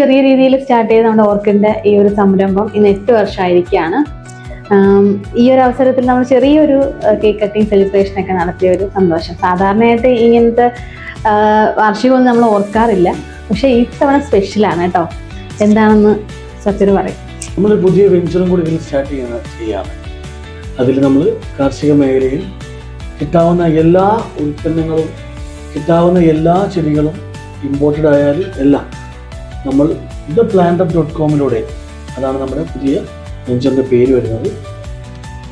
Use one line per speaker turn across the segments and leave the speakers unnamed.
ചെറിയ രീതിയിൽ സ്റ്റാർട്ട് ചെയ്ത് നമ്മുടെ ഓർക്കിഡിൻ്റെ ഈ ഒരു സംരംഭം ഇന്ന് 8 വർഷമായിരിക്കുകയാണ്. ഈ ഒരു അവസരത്തിൽ നമ്മൾ ചെറിയൊരു കേക്ക് കട്ടിങ് സെലിബ്രേഷനൊക്കെ നടത്തിയ ഒരു സന്തോഷം. സാധാരണയായിട്ട് ഇങ്ങനത്തെ വാർഷികമൊന്നും നമ്മൾ ഓർക്കാറില്ല, പക്ഷേ ഈ തവണ സ്പെഷ്യലാണ് കേട്ടോ. എന്താണെന്ന് സത്യര് പറയും.
നമ്മൾ പുതിയ വെഞ്ചറും കൂടി ഇതിൽ സ്റ്റാർട്ട് ചെയ്യാണ്. അതിൽ നമ്മൾ കാർഷിക മേഖലയിൽ കിട്ടാവുന്ന എല്ലാ ഉൽപ്പന്നങ്ങളും, കിട്ടാവുന്ന എല്ലാ ചെടികളും, ഇമ്പോർട്ടഡ് ആയാലും എല്ലാം നമ്മൾ theplantup.com അതാണ് നമ്മുടെ പുതിയ വെഞ്ചറിൻ്റെ പേര് വരുന്നത്,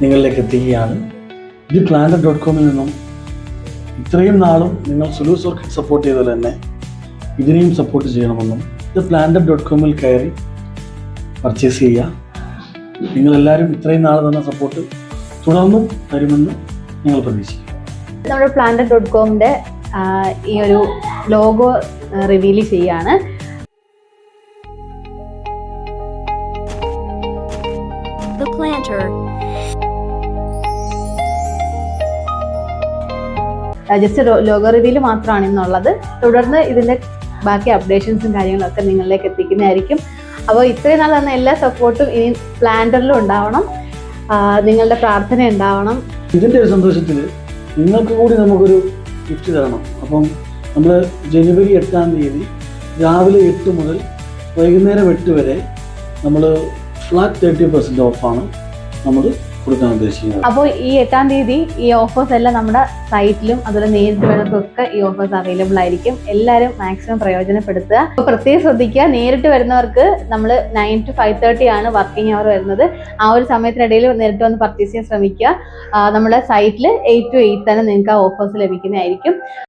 നിങ്ങളിലേക്ക് എത്തിക്കുകയാണ്. theplantup.com നിന്നും ഇത്രയും നാളും നിങ്ങൾ സുലൂസ് ഓർക്കിഡ് സപ്പോർട്ട് ചെയ്തത് തന്നെ ഇതിനെയും സപ്പോർട്ട് ചെയ്യണമെന്നും theplantup.com കയറി പർച്ചേസ് ചെയ്യുക. നിങ്ങളെല്ലാവരും ഇത്രയും നാൾ തന്ന സപ്പോർട്ട് തുടർന്നും തരുമെന്ന് ഞങ്ങൾ പ്രതീക്ഷിക്കും.
നമ്മുടെ plantup.com ഈ ഒരു ലോഗോ റിവീൽ ചെയ്യാണ്.
The planter.
Just logo reveal മാത്രമാണ് ഇന്നുള്ളത്. തുടർന്ന് ഇതിൻ്റെ ബാക്കി അപ്ഡേഷൻസും കാര്യങ്ങളൊക്കെ നിങ്ങളിലേക്ക് എത്തിക്കുന്നതായിരിക്കും. അപ്പോൾ ഇത്രയും നാൾ തന്ന എല്ലാ സപ്പോർട്ടും ഇനി പ്ലാന്ററിലും ഉണ്ടാവണം, നിങ്ങളുടെ പ്രാർത്ഥന ഉണ്ടാവണം.
ഇതിൻ്റെ ഒരു സന്തോഷത്തിൽ നിങ്ങൾക്ക് കൂടി നമുക്കൊരു ഗിഫ്റ്റ് തരണം. അപ്പം നമ്മൾ ജനുവരി 8-ാം തീയതി രാവിലെ 8 മുതൽ വൈകുന്നേരം 8 വരെ നമ്മൾ ഫ്ലാറ്റ് 30% ഓഫാണ് നമ്മൾ കൊടുക്കാൻ ഉദ്ദേശിക്കുന്നത്.
അപ്പോൾ ഈ 8-ാം തീയതി ഈ ഓഫേഴ്സ് എല്ലാം നമ്മുടെ സൈറ്റിലും അതുപോലെ നേരിട്ട് വരുന്നവർക്കൊക്കെ ഈ ഓഫേഴ്സ് അവൈലബിൾ ആയിരിക്കും. എല്ലാവരും മാക്സിമം പ്രയോജനപ്പെടുത്തുക. അപ്പോൾ പ്രത്യേകം ശ്രദ്ധിക്കുക, നേരിട്ട് വരുന്നവർക്ക് നമ്മൾ 9 to 5:30 ആണ് വർക്കിംഗ് അവർ വരുന്നത്. ആ ഒരു സമയത്തിനിടയിൽ നേരിട്ട് വന്ന് പർച്ചേസ് ചെയ്യാൻ ശ്രമിക്കുക. നമ്മുടെ സൈറ്റിൽ 8 to 8 തന്നെ നിങ്ങൾക്ക് ആ ഓഫേഴ്സ് ലഭിക്കുന്നതായിരിക്കും.